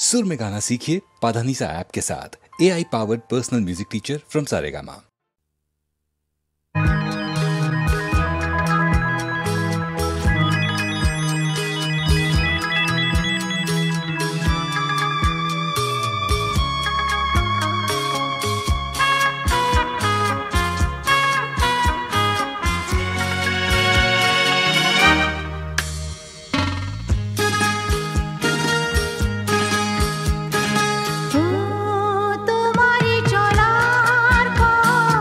सुर में गाना सीखिए पाधानीसा ऐप के साथ। AI powered personal music teacher from Saregama. তোমারি চলার পথ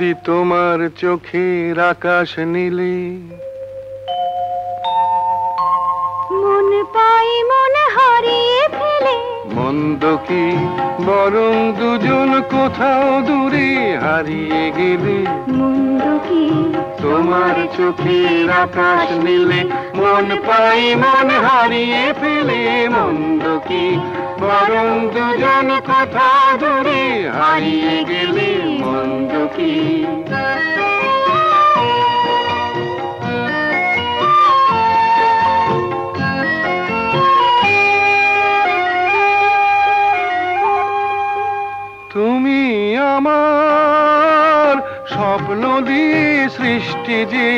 দেখি তোমার চোখের আকাশ নীলে, মন পাই মন হারিয়ে ফেলে। মন্দ কি বরং দুজন কোথাও দূরে হারিয়ে গেলে। মন্দ কি তোমার চোখের আকাশ নীলে, মন পাই মন হারিয়ে ফেলে। মন্দ কি বরং দুজন কোথাও দূরে হারিয়ে গেলে। মন্দ কি তুমি আমার স্বপ্ন দিয়ে সৃষ্টি যে,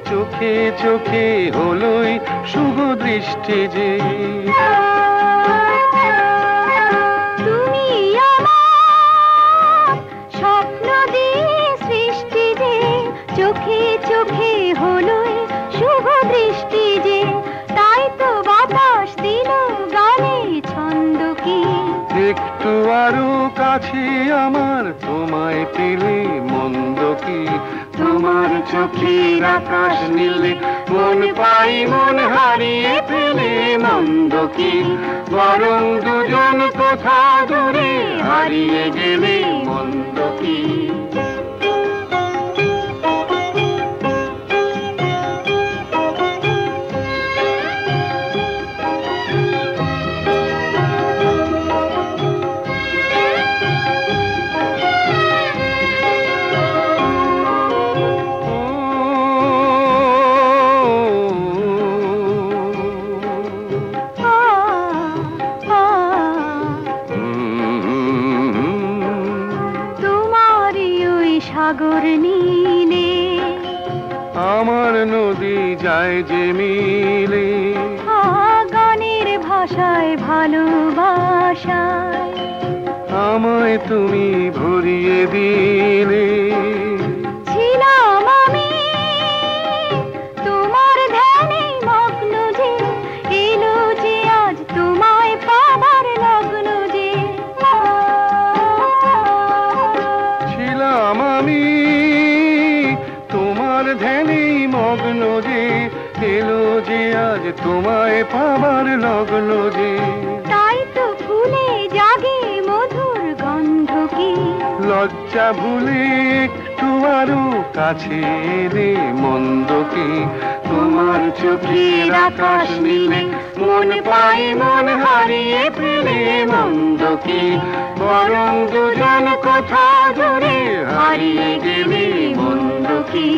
চোখে চোখে হলোই শুভ দৃষ্টি যে। তুমি আমার স্বপ্ন দিয়ে সৃষ্টি যে, চোখে চোখে হলোই শুভ দৃষ্টি যে। তাই তো বাতাস দিল গানে ছন্দ কি। একটু আরো কাছে আমার তোমায় পেলে। মন্দ কি তোমার চোখের আকাশ নীলে, মন পাই মন হারিয়ে ফেলে। মন্দ কি বরং দুজন কোথা দূরে হারিয়ে গেলে। মন্দ কি সাগর নীলে আমার নদী যায় যে মিলে। গানের ভাষায় ভালোবাসায় আমায় তুমি ভরিয়ে দিলে। ছিলাম আমি তোমার ধ্যানে মগ্ন যে, এলো যে আজ তোমায় পাবার লগ্ন যে। ছিলাম আমি তোমার ধ্যানে মগ্ন যে, এলো যে আজ তোমায় পাবার লগ্ন যে। তাই তো ফুলে জাগে মধুর গন্ধ কি। লজ্জা ভুলে একটু আরো কাছে এলে। মন্দ কি তোমার চোখের আকাশ নীলে, মন পাই মন হারিয়ে ফেলে। মন্দ কি বরং দুজন কোথা দূরে হারিয়ে গেলে। মন্দ কি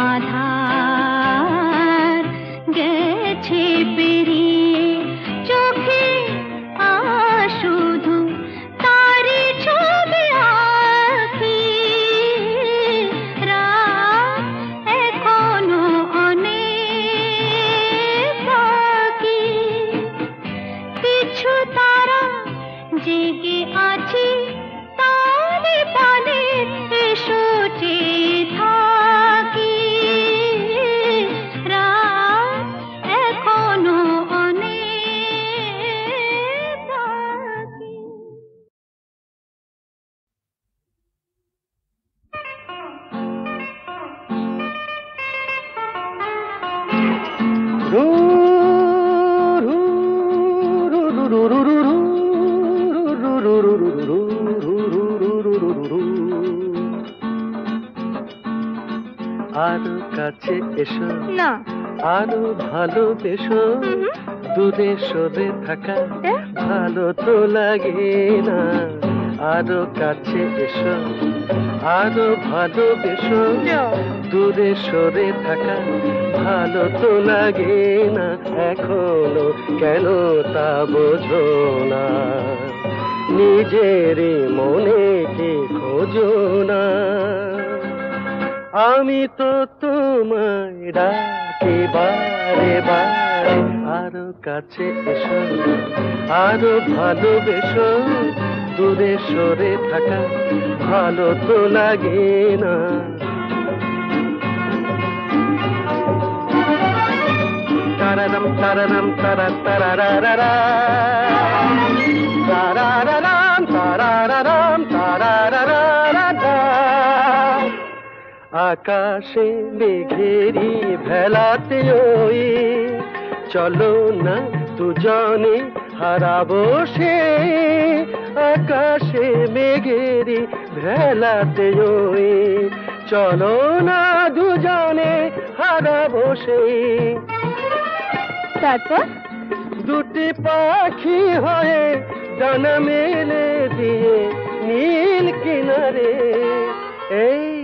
আধার গেছে পেরিয়ে চোখে শুধু তারি ছবি আঁকি রাত এখনো অনেক বাকি কিছু তারা জেগে আছে তারে পানে এসো চেয়ে থাকি রাত এখনো অনেক বাকি রু রু রু রু রু রু রু রু আরো কাছে এসো না আরো ভালোবেসো দূরে সরে থাকা ভালো তো লাগে না আরো কাছে এসো আরো ভালোবেসো দূরে সরে থাকা ভালো তো লাগে না এখনো কেন তা বোঝো না নিজেরই মনে কে খোঁজো না আমি তো তোমায় ডাকি বারে বারে আরো কাছে এসো আরো ভালোবেসো দূরে সরে থাকা ভালো তো লাগে না তারারাম তারারাম তারা তারারারা তারারারাম তারারারাম তারারারা আকাশে মেঘেরি ভেলাতে ওই চলো না দুজনে হারাবো সে আকাশে মেঘেরি ভেলাতে ওই চলো না দুজনে হারাবো সে তারপর দুটি পাখি হয়ে ডানা মেলে দিয়ে নীল কিনারে এই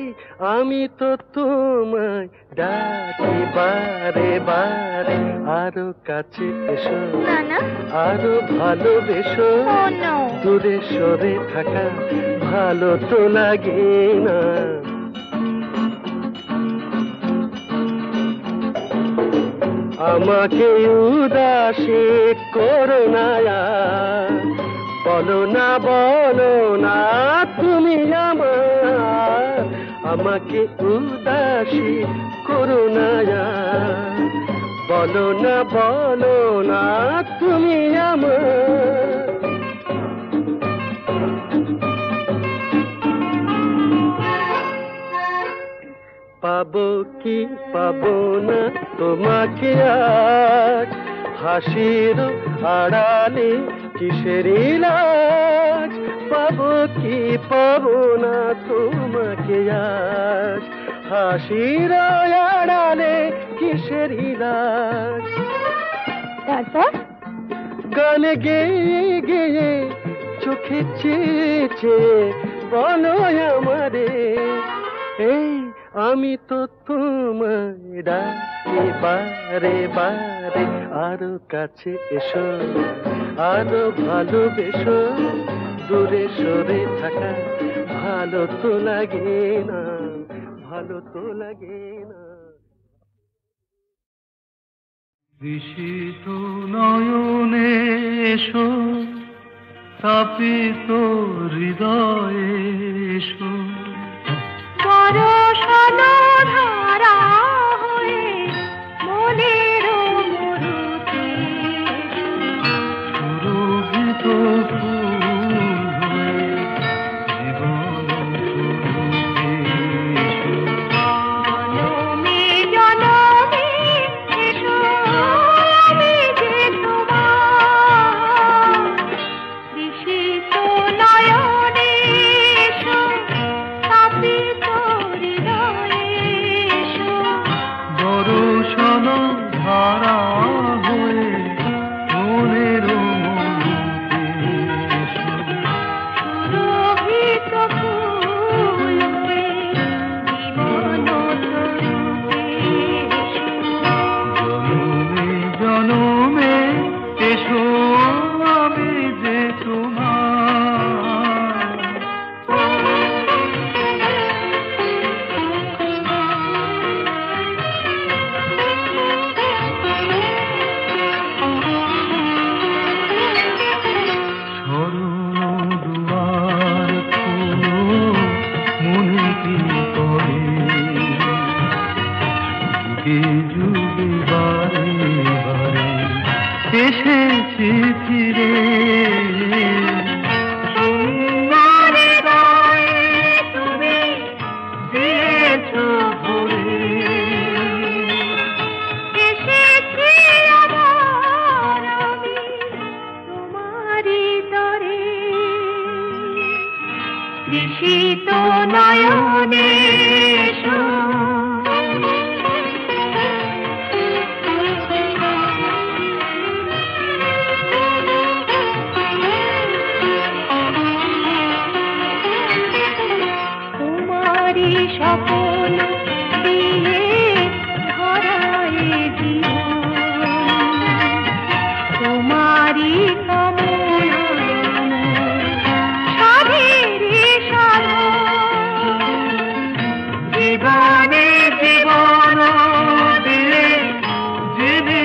আমি তো তোমায় ডাকি বারে বারে আরো কাছে এসো না না আরো ভালোবেসো দূরে সরে থাকা ভালো তো লাগে না আমাকে উদাসী করো না বলো না তুমি আমার আমাকে উদাসী করো না বলো না তুমি আমার পাবো কি পাবো না তোমাকে আজ হাসির আড়ালে কিসের লাজ পাবো কি পাবো না তোমাকে আজ হাসির আড়ালে কিসের লাজ তারপর গান গেয়ে গেয়ে চোখে চেয়ে চেয়ে বলো আমারে এই আমি তো তোমায় ডাকি বারে বারে আরো কাছে এসো আরো ভালোবেসো দূরে সরে থাকা ভালো তো লাগে না ভালো তো লাগে না বিশিত নয়নে এসো তাপিত হৃদয়ে এসো বরষানো ধারা হয়ে মনের মরুতে সুরভিত ফুল হয়ে জীবন শুরুতে এসো জনমে জনমে এসো আমি যে তোমার বিশিত নয়নে এসো তৃষিত নয়নে এসো তোমারি স্বপন দিয়ে ধরায় জীবন তোমারি কামনা সাধেরে সাধন জীবনে জীবন দিলে জেনে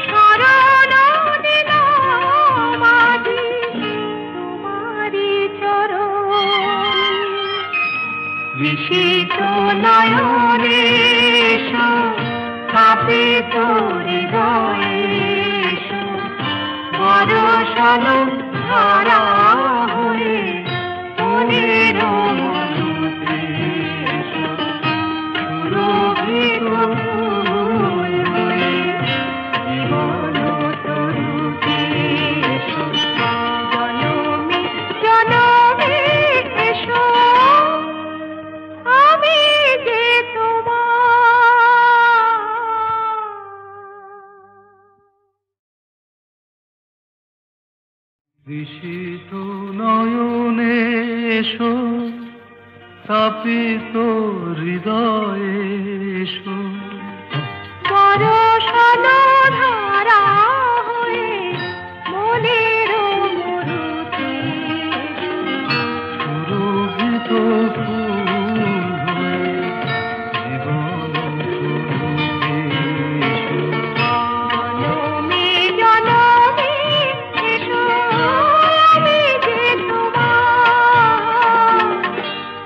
শরণ দিলাম আজি তোমারি চরণ বিশিত নয়নে এসো স্থাপিত হৃদয়ে এসো বরষণ ধারা হয়ে মনের মধুতে এসো সুরভিত ফুল হয়ে জীবন তরুতে এসো জনমে জনমে এসো আমি যে তৃষিত নয়নে এসো তাপিত হৃদয়ে এসো বরষণ ধারা হয়ে মনের মরুতে সুরভিত ফুল হয়ে জীবন তরুতে এসো জনমে জনমে এসো আমি যে তোমার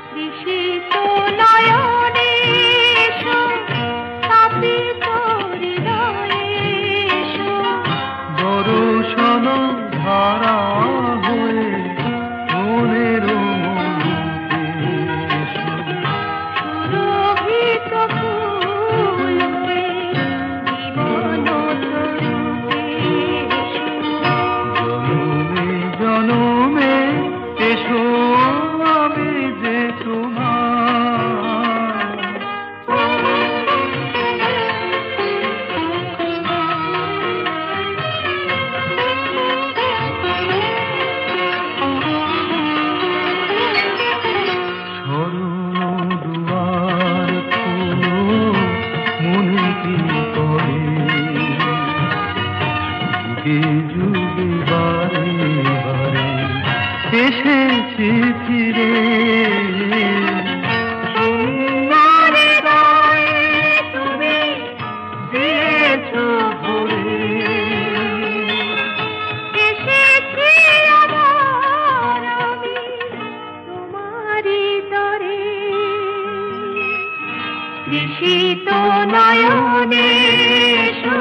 তৃষিত নয়নে এসো তাপিত হৃদয়ে এসো বরষণ ধারা হয়ে মনের মধুতে এসো সুরভিত ফুল হয়ে জীবন তরুতে এসো জনমে জনমে এসো আমি যে তোমার শরণ দুয়ার খোলো মনে কি করে যুগে যুগে বারে বারে এসেছি ফিরে সুন্দর হৃদয়ে তুমি দিয়েছো ভরে এসেছি আবার আমি তোমারি তরে তৃষিত নয়নে এসো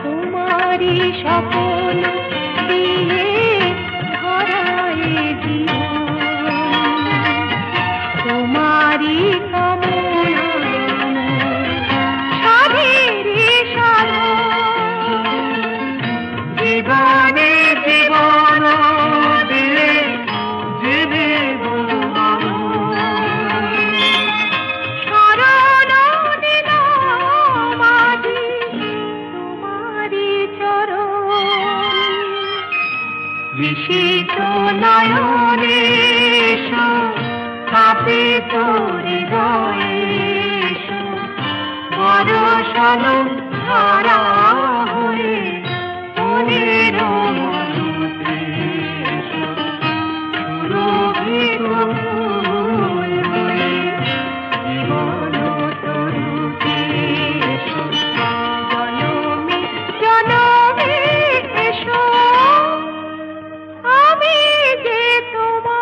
তোমারি স্বপন দিয়ে ধরায় জীবন তোমারি কামনা সাধেরে সাধন জীবনে জীবন দিলে জেনে শরণ দিলাম আজি তোমারি চরণ বিশিত নয়নে এসো স্থাপিত হৃদয়ে এসো বরষণ ধারা হয়ে মনের মধুতে এসো সুরভিত ফুল হয়ে জীবন তরুতে এসো জনমে জনমে এসো আমি যে তোমার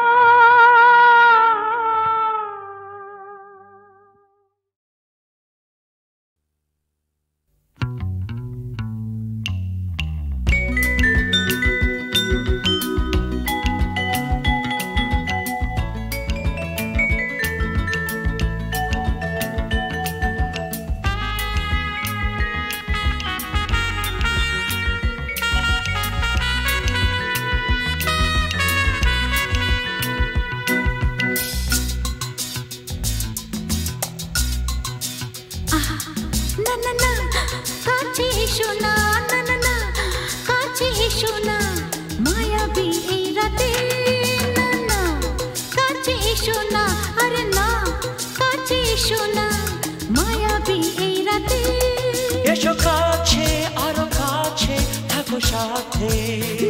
সাথে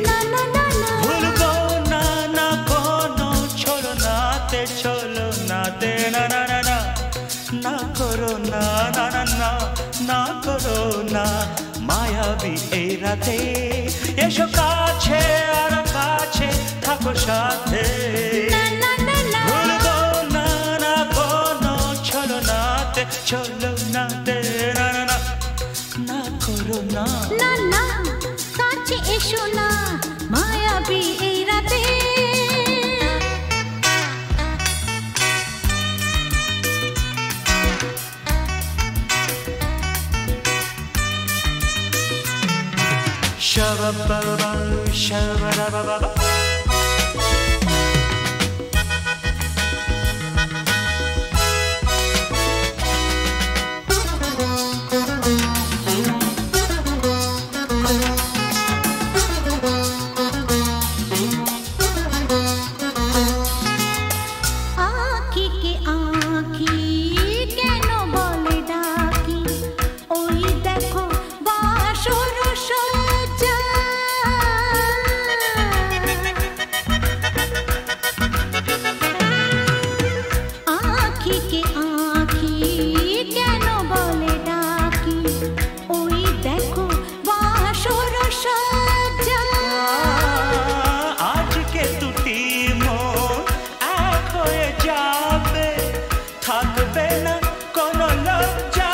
না না না না ভুলবো না না কোনো ছলনাতে ছলনাতে না না না না না করো না না না না না করো না মায়াবী এই রাতে এসো কাছে আর কাছে থাকো সাথে না না না না ভুলবো না না কোনো ছলনাতে ছলনাতে না না না না করো না না না কাছে এসো না মায়াবী এই রাতে Shabba-ba-ba, shabba-da-ba-ba-ba. आँखी के आँखी केन बोले डाकी ओई देखो बासुर सज्जा आँखी के आँखी केन बोले डाकी ओई देखो बासुर सज्जा आज के দুটি মন এক হয়ে যাবে থাকবে না কোনো লজ্জা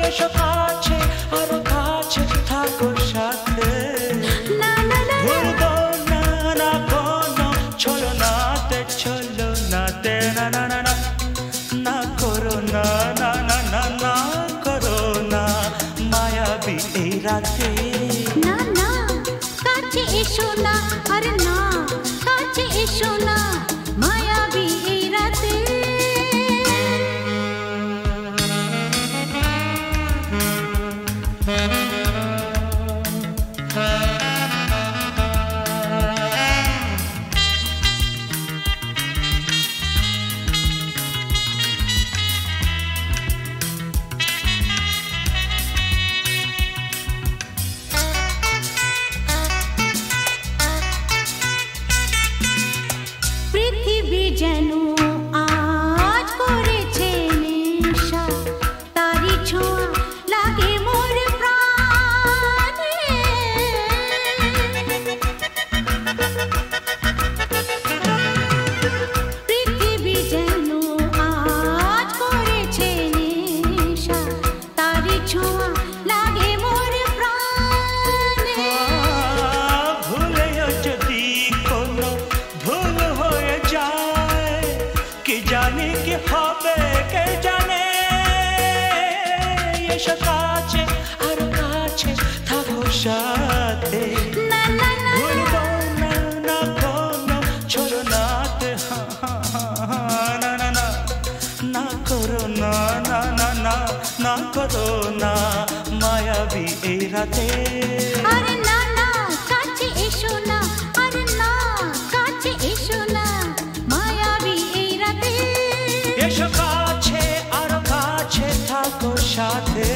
এসো কাছে আর কাছে থাকো সাথে না না না ভুলবো না না কোনো ছলনাতে ছলনাতে না না না না না করো না না না না না করো না মায়াবী এই রাতে না না কাছে এসো না আরে না কাছে এসো না মায়াবী এই রাতে পৃথিবী যেন আজ করেছে নেশা তারি ছোঁয়া লাগে মোর প্রাণে পৃথিবী যেন আজ করেছে নেশা তারি ছোঁয়া লাগে মোর প্রাণে ভুলেও যদি কোনো ভুল হয়ে যায় কি জানি কি হবে কে জানে এসো কাছে আর কাছে থাকো সাথে না না না ভুলবো না না কোনো ছলনাতে না না না না করো না না না না না করো না মায়াবী এই রাতে আরে না না কাছে এসো না আরে না কাছে এসো না মায়াবী এই রাতে এসো কাছে আর কাছে থাকো সাথে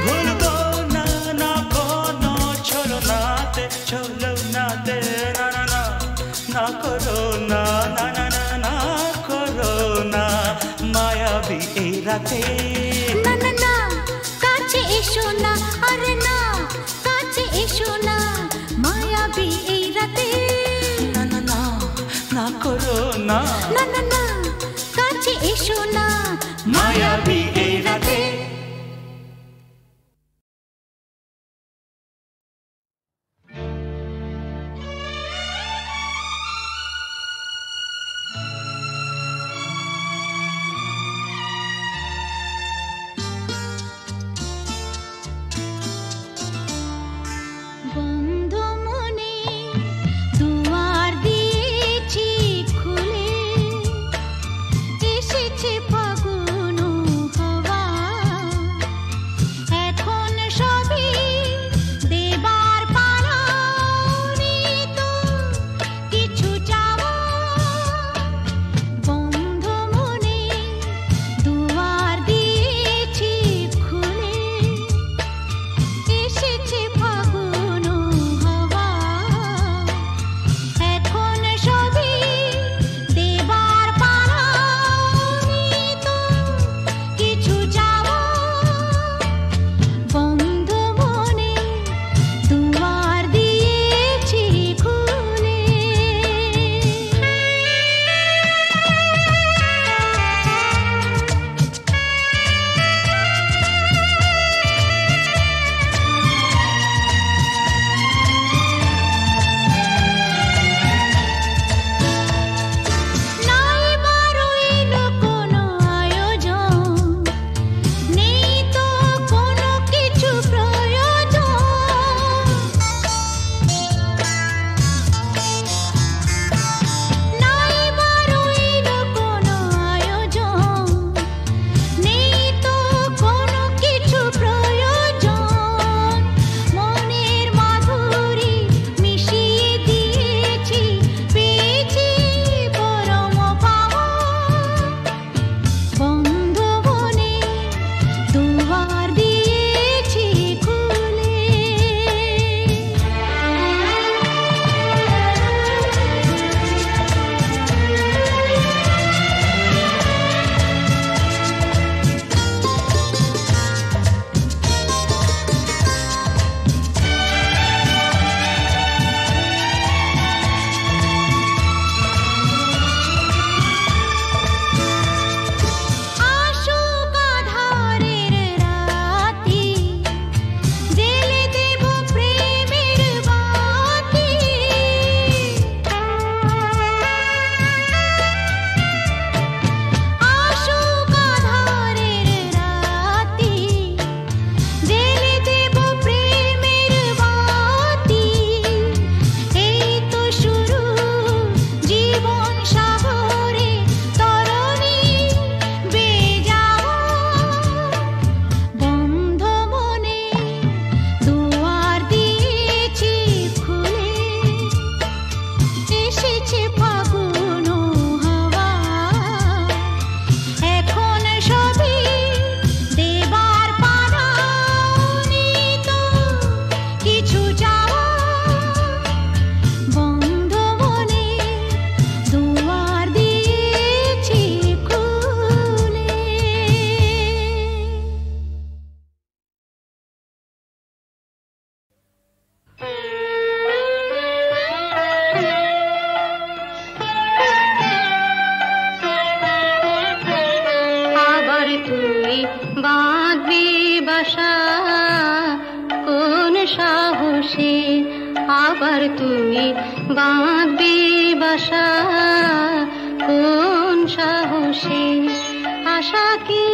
ভুলবো না না কোনো ছলনাতে ছলনাতে না না না না করো না না না না না করো না মায়াবী এই রাতে না না না কাছে এসো না আরে না কাছে এসো না মায়াবী এই রাতে না না না না করো না না না না কাছে এসো না মায়াবী এই রাতে বন্ধ মনে দুয়ার দিয়েছি খুলে এসেছে ফাগুন হাওয়া তুই বাঁধবি বাসা কোন সাহসে, আবার তুই বাঁধবি বাসা কোন সাহসে। আশা কি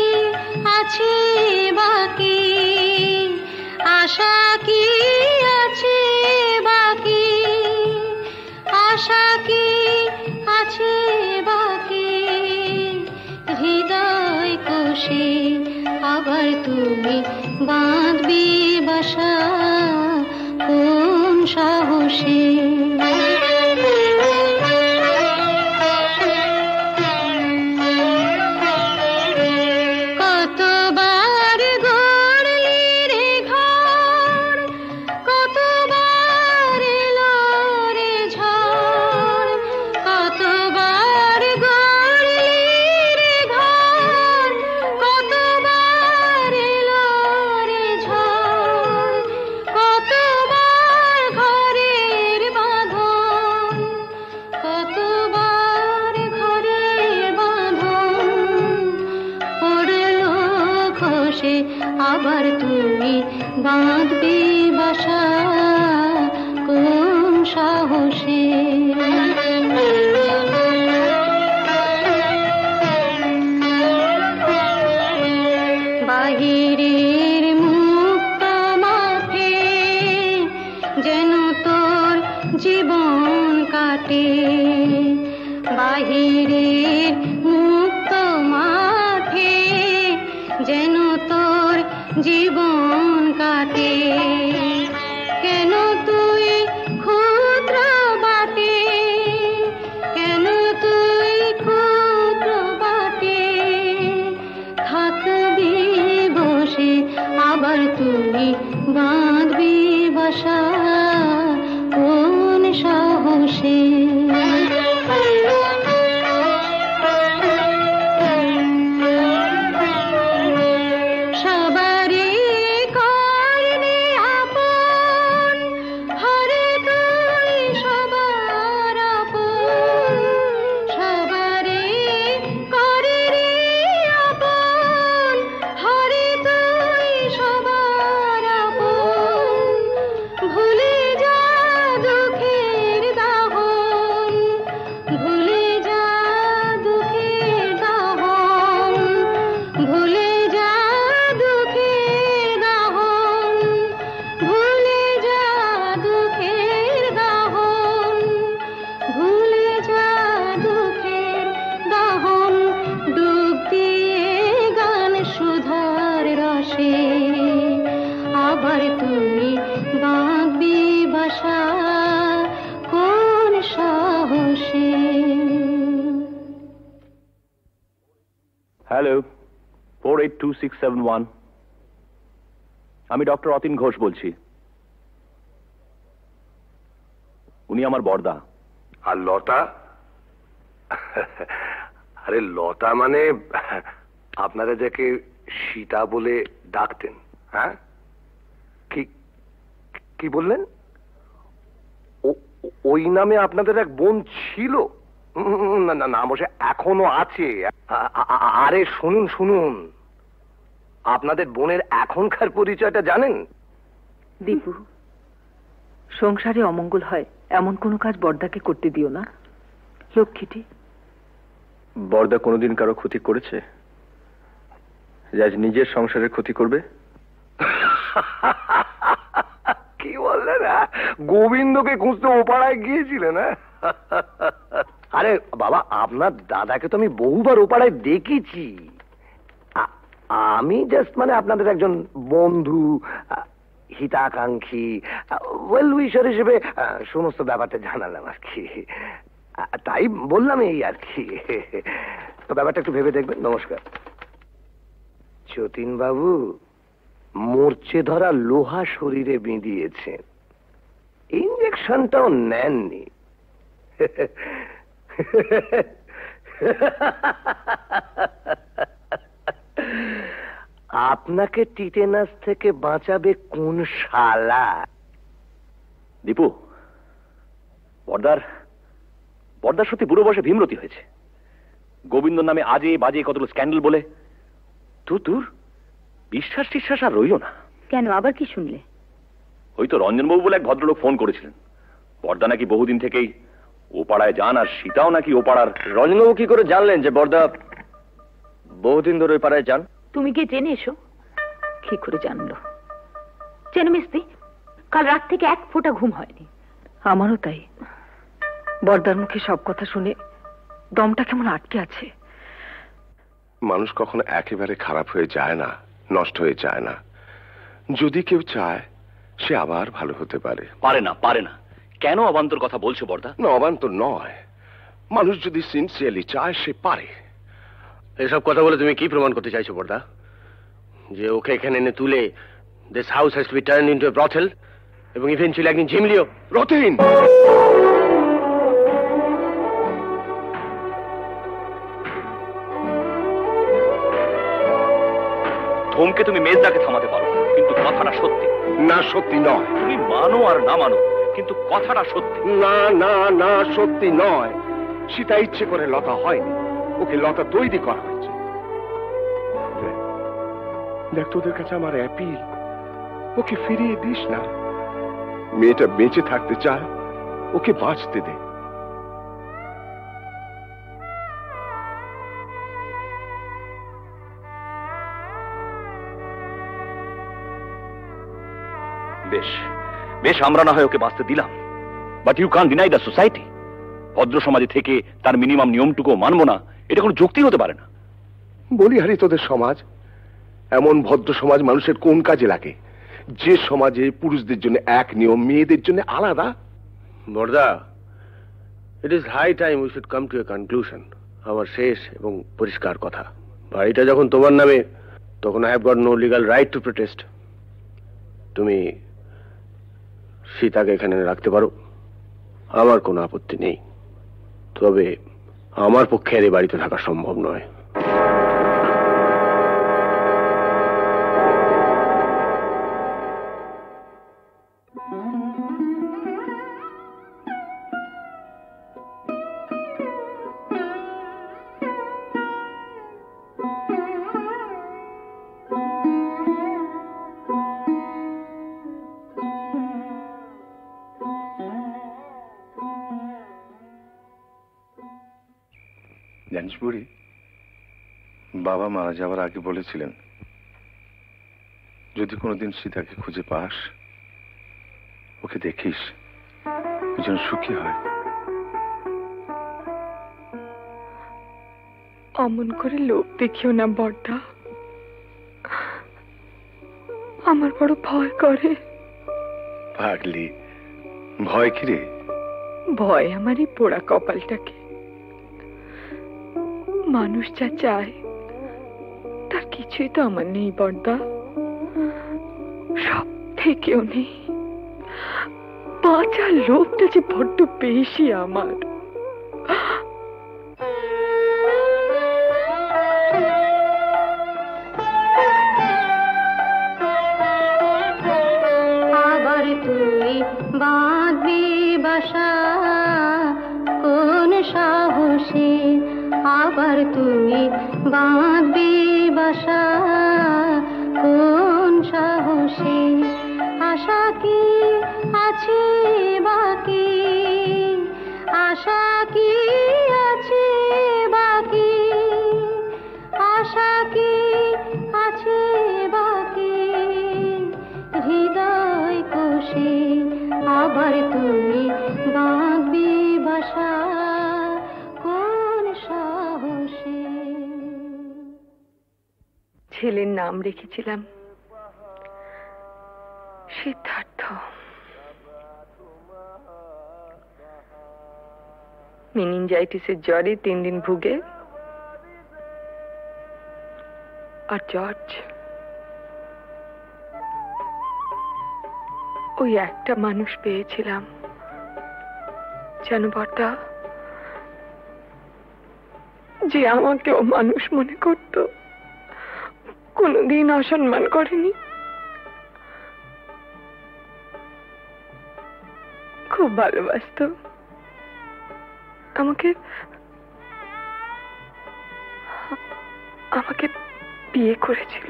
আছে বাকি, আশা কি আছে বাকি, আশা কি আছে বাকি হৃদয় কোষে, আবার তুমি বাঁধবি বাসা কোন সাহসে। কতবার গড়লি রে ঘর, কতবার এলো রে ঝড়, কতবার গড়লি রে ঘর, কতবার এলো রে ঝড়, কতবার ঘরের বাঁধন, কতবার ঘরের বাঁধন পড়লো খসে, আবার তুমি বাঁধবি বাসা কোন সাহসে। বাহিরের মুক্ত মাঠে যেন তোর জীবন কাটে, বাহিরের মুক্ত মাঠে যেন তোর জীবন কাটে। কেন তুই ক্ষুদ্র বাটে, কেন তুই ক্ষুদ্র বাটে থাকবি বসে, আবার তুই বাঁধবি বাসা কোন সাহসে। সবারই করলি আপন, হরে তুই সবার আপন, সবারই করলি আপন, হরে তুই সবার আপন। ভুলে যা দুঃখের দাহন, ভুলে যা দুঃখের দাহন, ভুলে যা দুঃখের দাহন, ভুলে যা দুঃখের দাহন, ভুলে যা দুঃখের দাহন। ডুব দিয়ে গান সুধার রসে, আবার তুমি বাঁধবি বাসা কোন সাহসে। হ্যালো, 482671, আমি ডক্টর অতীন ঘোষ বলছি। উনি আমার বড়দা। আর লতা? আরে লতা মানে আপনারা যাকে সীতা বলে ডাকতেন। হ্যাঁ, কি কি বললেন? ওই নামে আপনাদের এক বোন ছিল? না না না বসে এখনো আছে। আরে শুনুন শুনুন, আপনাদের বোনের এখনকার পরিচয়টা জানেন? দীপু, সংসারে অমঙ্গল হয় এমন কোনো কাজ বড়দাকে করতে দিও না। লক্ষ্মীটি। বড়দা কোনোদিন কারো ক্ষতি করেছে যে আজ নিজের সংসারের ক্ষতি করবে? কি বললেন? গোবিন্দকে খুঁজতে ও পাড়ায় গিয়েছিলেন? আরে বাবা, আপনার দাদাকে তো আমি বহুবার ও পাড়ায় দেখেছি। আমি জাস্ট মানে আপনাদের একজন বন্ধু, হিতাকাঙ্ক্ষী, ওয়েল উইশার হিসেবে সমস্ত ব্যাপারটা জানালাম আর কি। তাই বললাম এই আর কি। তো ব্যাপারটা একটু ভেবে দেখবেন। নমস্কার। যতীন বাবু মরচে ধরা লোহা শরীরে বিঁধিয়েছেন, ইঞ্জেকশনটাও নেননি। আপনাকে টিটেনাস থেকে বাঁচাবে কোন শালা? দীপু, বর্দার সত্যি বুড়ো বয়সে ভীমরতি হয়েছে। গোবিন্দ নামে আজে বাজে কতগুলো স্ক্যান্ডেল বলে দূর, বিশ্বাস টিশ্বাস আর রইল না। কেন, আবার কি শুনলে? ওই তো রঞ্জনবাবু বলে এক ভদ্রলোক ফোন করেছিলেন, বর্দা নাকি বহুদিন থেকেই ও পাড়ায় যান, আর সীতাও নাকি ও পাড়ার। রঞ্জনবাবু কি করে জানলেন যে বর্দা বহুদিন ধরে ওই পাড়ায় যান? তুমি গিয়ে জেনে এসো। কি করে জানলো? জেনে মিস্তি, কাল রাত থেকে এক ফোঁটা ঘুম হয়নি। আমারও তাই। বর্দার মুখে সব কথা শুনে দমটা কেমন আটকে আছে। মানুষ কখনো একেবারে খারাপ হয়ে যায় না, নষ্ট হয়ে যায় না। যদি কেউ চায় সে আবার ভালো হতে পারে। পারে না, পারে না। কেন অবান্তর কথা বলছো বর্দা? না, অবান্তর নয়। মানুষ যদি সিনসিয়ারলি চায় সে পারে। এসব কথা বলে তুমি কি প্রমাণ করতে চাইছো বর্দা? যে ওকে এখানে এনে তুলে this house has to be turned into a brothel, এবং ইভেন্চুয়ালি একদিন ঝিমলিও। রতিন, ধমকে তুমি মেজদাকে থামাতে পারো, কিন্তু কথাটা সত্যি। না, সত্যি নয়। তুমি মানো আর না মানো, কিন্তু কথাটা সত্যি। না না না, সত্যি নয়। সীতা ইচ্ছে করে লতা হয়নি, ওকে লতা তৈরি করা হয়েছে। দেখ, তোদের কাছে আমার অ্যাপিল, ওকে ফিরিয়ে দিস না। মেয়েটা বেঁচে থাকতে চায়, ওকে বাঁচতে দে। বেশ বেশ, আমরা না হয় ওকে বাঁচতে দিলাম, but you can deny the society. ভদ্র সমাজে থেকে তার মিনিমাম নিয়মটুকু মানবো না, এটা কোনো যুক্তি হতে পারে না। বলি হারি, তোদের সমাজ এমন ভদ্র সমাজ মানুষের কোন কাজে লাগে? যে সমাজে পুরুষদের জন্য এক নিয়ম, মেয়েদের জন্য আলাদা। বর্দা, it is high time we should come to a conclusion. আমার শেষ এবং পরিষ্কার কথা, বাড়িটা যখন তোমার নামে, তখন I have got no legal right to protest. তুমি সীতাকে এখানে রাখতে পারো, আমার কোনো আপত্তি নেই। তবে আমার পক্ষে আর এই বাড়িতে থাকা সম্ভব নয়। জানিস বুড়ি, বাবা মারা যাওয়ার আগে বলেছিলেন, যদি কোনোদিন সীতাকে খুঁজে পাস, ওকে দেখিস, ও যেন সুখী হয়। অমন করে লোক দেখিও না বড়দা, আমার বড় ভয় করে। পাগলি, ভয় কি রে? ভয় আমার এই পোড়া কপালটাকে। মানুষ যা চায় তার কিছুই তো আমার নেই বড়দা, সব থেকেও নেই। বাঁচার লোকটা যে বড্ড বেশি আমার। আবার তুই বাঁধবি বাসা কোন সাহসে, আবার তুই বাঁধবি বাসা কোন সাহসে, আশা কি আছে বাকি, আশা কি আছে বাকি, আশা কি আছে বাকি, হৃদয় কোষে আবার তুমি বাঁধবি বাসা কোন সাহসে। ছেলের নাম রেখেছিলাম সিদ্ধার্থ। মেনিনজাইটিসের জ্বরে 3 দিন ভুগে, আর জর্জ ওই একটা মানুষ পেয়েছিলাম যেন বড়দা, যে আমাকেও মানুষ মনে করত, কোনোদিন অসম্মান করেনি। খুব ভালোবাসত আমাকে, আমাকে বিয়ে করেছিল।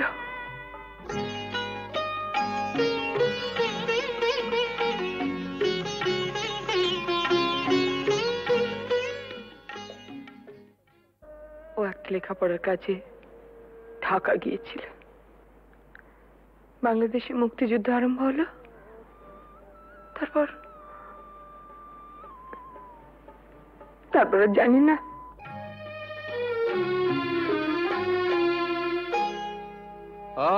ও একটা লেখাপড়ার কাজে ঢাকা গিয়েছিল। বাংলাদেশে মুক্তিযুদ্ধ আরম্ভ হলো। তারপর জানি না।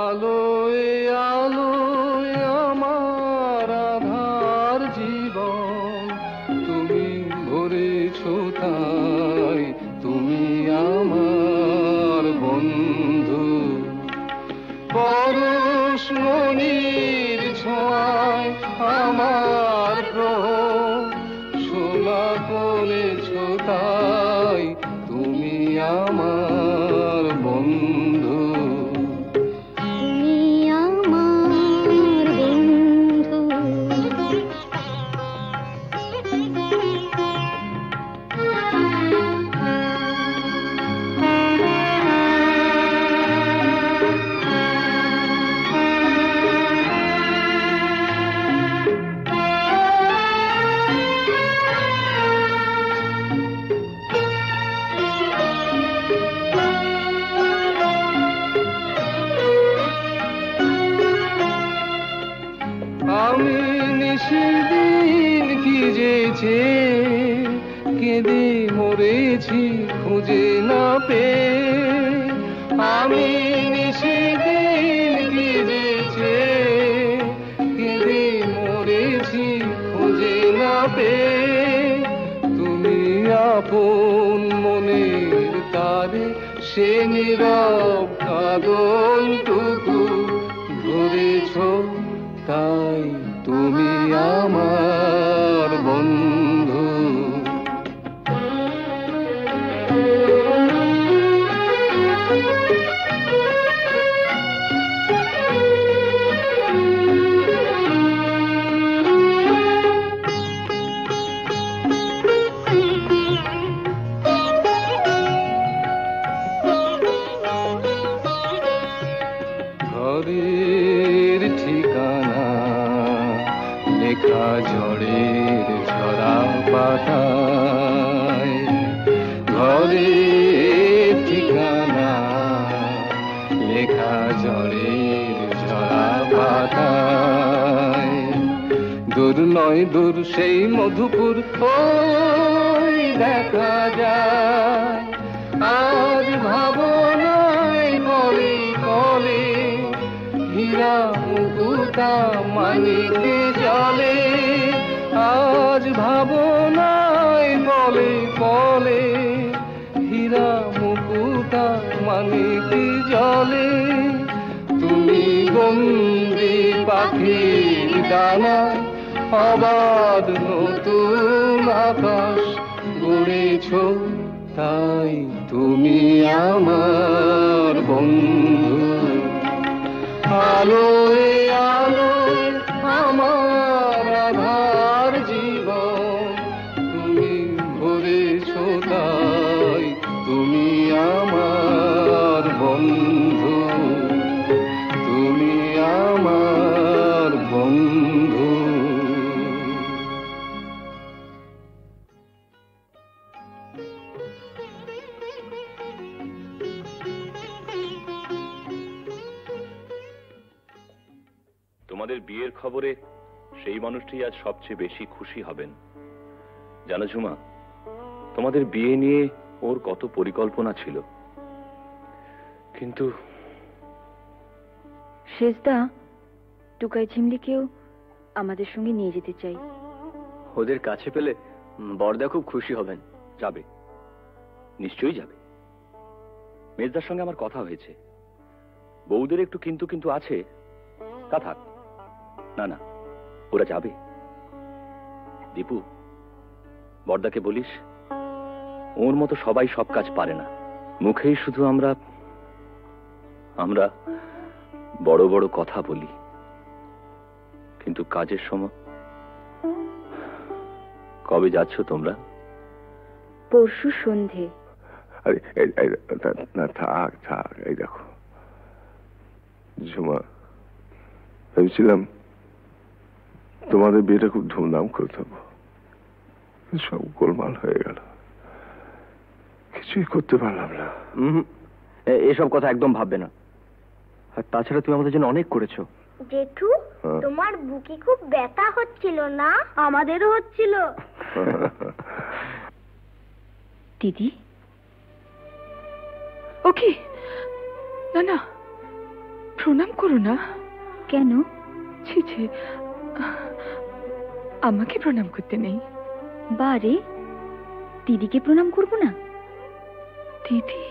আলোয় আলোয় আমার আধার জীবন, তুমি ভরেছ তাই, তুমি আমার বন্ধু। পরশমণির ছোঁয়ায় আমার গ্রহ সোনা করেছ তাই, তুমি আমার বন্ধু। আমি নিশিদিন কি যেছে কেঁদে মরেছি খুঁজে না পেয়ে। আমি নিশিদিন কি যেছে কেঁদে মরেছি খুঁজে না পেয়ে। তুমি আপন মনের তারে সে নীরব কাঁদনটুকু ধরেছ তাই, তুমি আমার বন্ধু। ঘরের ঠিকানা লেখা ঝড়ের ঝরা পাতায়, ঘরের ঠিকানা লেখা ঝড়ের ঝরা পাতায়। দূর নয় দূর সেই মধুপুর ওই দেখা যায়, আজ ভাবনায় কলে কলে হীরা মুকুতা মানিকে জলে। আজ ভাবনায় বলে বলে হীরা মুকুতা মানিকে জলে। তুমি বন্দি পাখির ডানা আবার নতুন আকাশ গড়েছ তাই, তুমি আমার বন্ধু। আলোয় আলোয় আমার আধার জীবন, তুমি ভরেছ তাই, তুমি আমার বন্ধু, তুমি আমার বন্ধু। তোমাদের বিয়ের খবরে সেই মানুষটি আজ সবচেয়ে বেশি খুশি হবেন। জানো ঝুমা, তোমাদের বিয়ে নিয়ে ওর কত পরিকল্পনা ছিল, কিন্তু শেষদা টুকাই ঝিমলিকেও আমাদের সঙ্গে নিয়ে যেতে চাই। ওদের কাছে পেলে বড়দা খুব খুশি হবেন। যাবে, নিশ্চয়ই যাবে। মেজদার সঙ্গে আমার কথা হয়েছে, বউদের একটু কিন্তু কিন্তু আছে, তা থাক। না না, ওরা যাবে। দীপু, বড়দাকে বলিস ওর মতো সবাই সব কাজ পারে না। মুখেই শুধু আমরা আমরা বড় বড় কথা বলি, কিন্তু কাজের সময়। কবে যাচ্ছ তোমরা? পরশু সন্ধে। আরে না, থাক থাক, এই দেখো ঝুমা, ভেবেছিলাম তোমাদের বিয়েটা খুব ধুমধাম করে দেবো, সব গোলমাল হয়ে গেল, কিছুই করতে পারলাম না। এসব কথা একদম ভাববে না। আর তাছাড়া তুমি আমাদের জন্য অনেক করেছো। জেঠু, তোমার বুকে খুব ব্যথা হচ্ছিল না? আমাদেরও হচ্ছিল। দিদি, ওকে, না না, প্রণাম করো না। কেন? ছি ছি, আমাকে প্রণাম করতে নেই। বারে, দিদিকে প্রণাম করবো না? দিদি,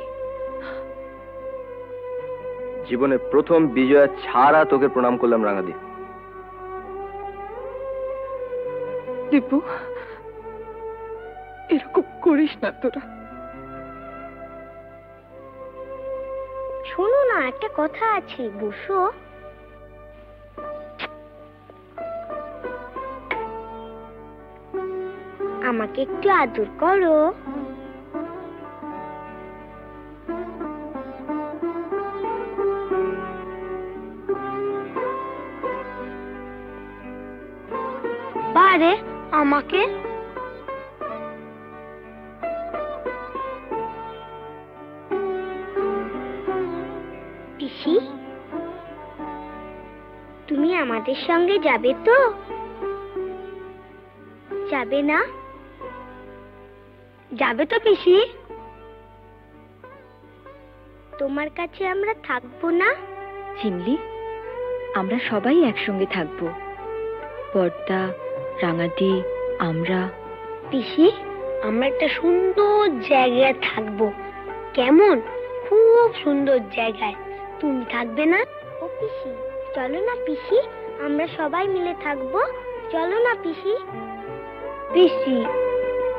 জীবনে প্রথম বিজয়া ছাড়া তোকে প্রণাম করলাম রাঙাদি। দীপু, এরকম করিস না তোরা। শোনো না, একটা কথা আছে, বসো। আমাকে একটু আদর করো। বারে, আমাকে পিসি, তুমি আমাদের সঙ্গে যাবে তো? যাবে না? যাবে তো পিসি? তোমার কাছে আমরা থাকবো না? ঝিমলি, আমরা সবাই একসঙ্গে থাকবো, বর্দা, রাঙাদি, আমরা। পিসি, আমরা একটা সুন্দর জায়গায় থাকবো। কেমন? খুব সুন্দর জায়গায়। তুমি থাকবে না? ও পিসি, চলো না পিসি, আমরা সবাই মিলে থাকবো। চলো না পিসি। পিসি,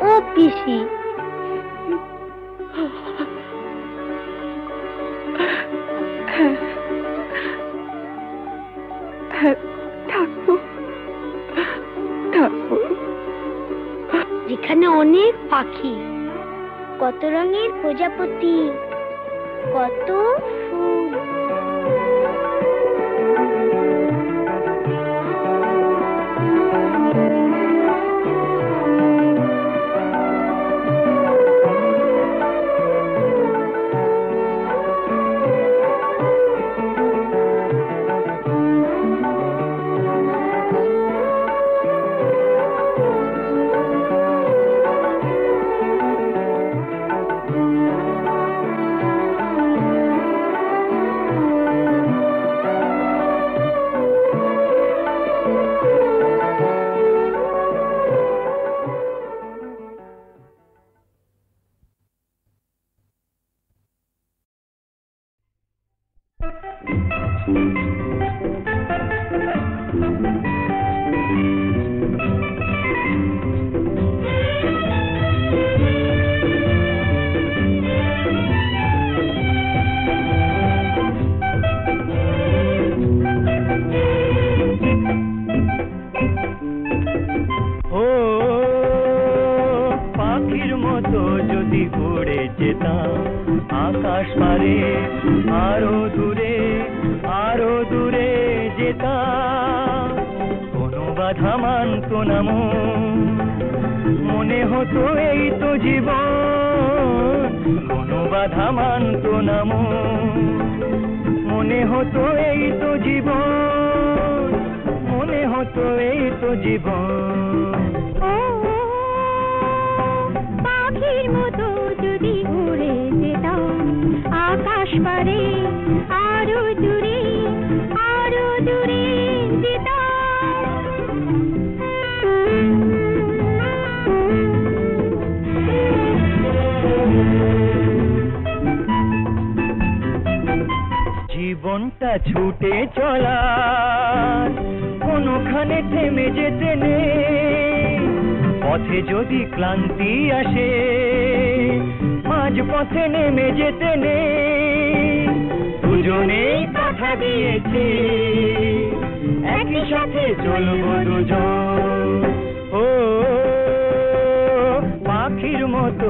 ও পিসি। থাকবো, থাকবো। যেখানে অনেক পাখি, কত রঙের প্রজাপতি, কত ফুল। জীবনটা ছুটে চলা, কোনখানে থেমে যেতে নেই। পথে যদি ক্লান্তি আসে, মাঝ পথে নেমে যেতে নেই। দুজনেই কথা দিয়েছি, একই সাথে চলবো দুজন। ও পাখির মতো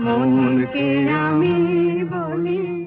মনকে আমি বলি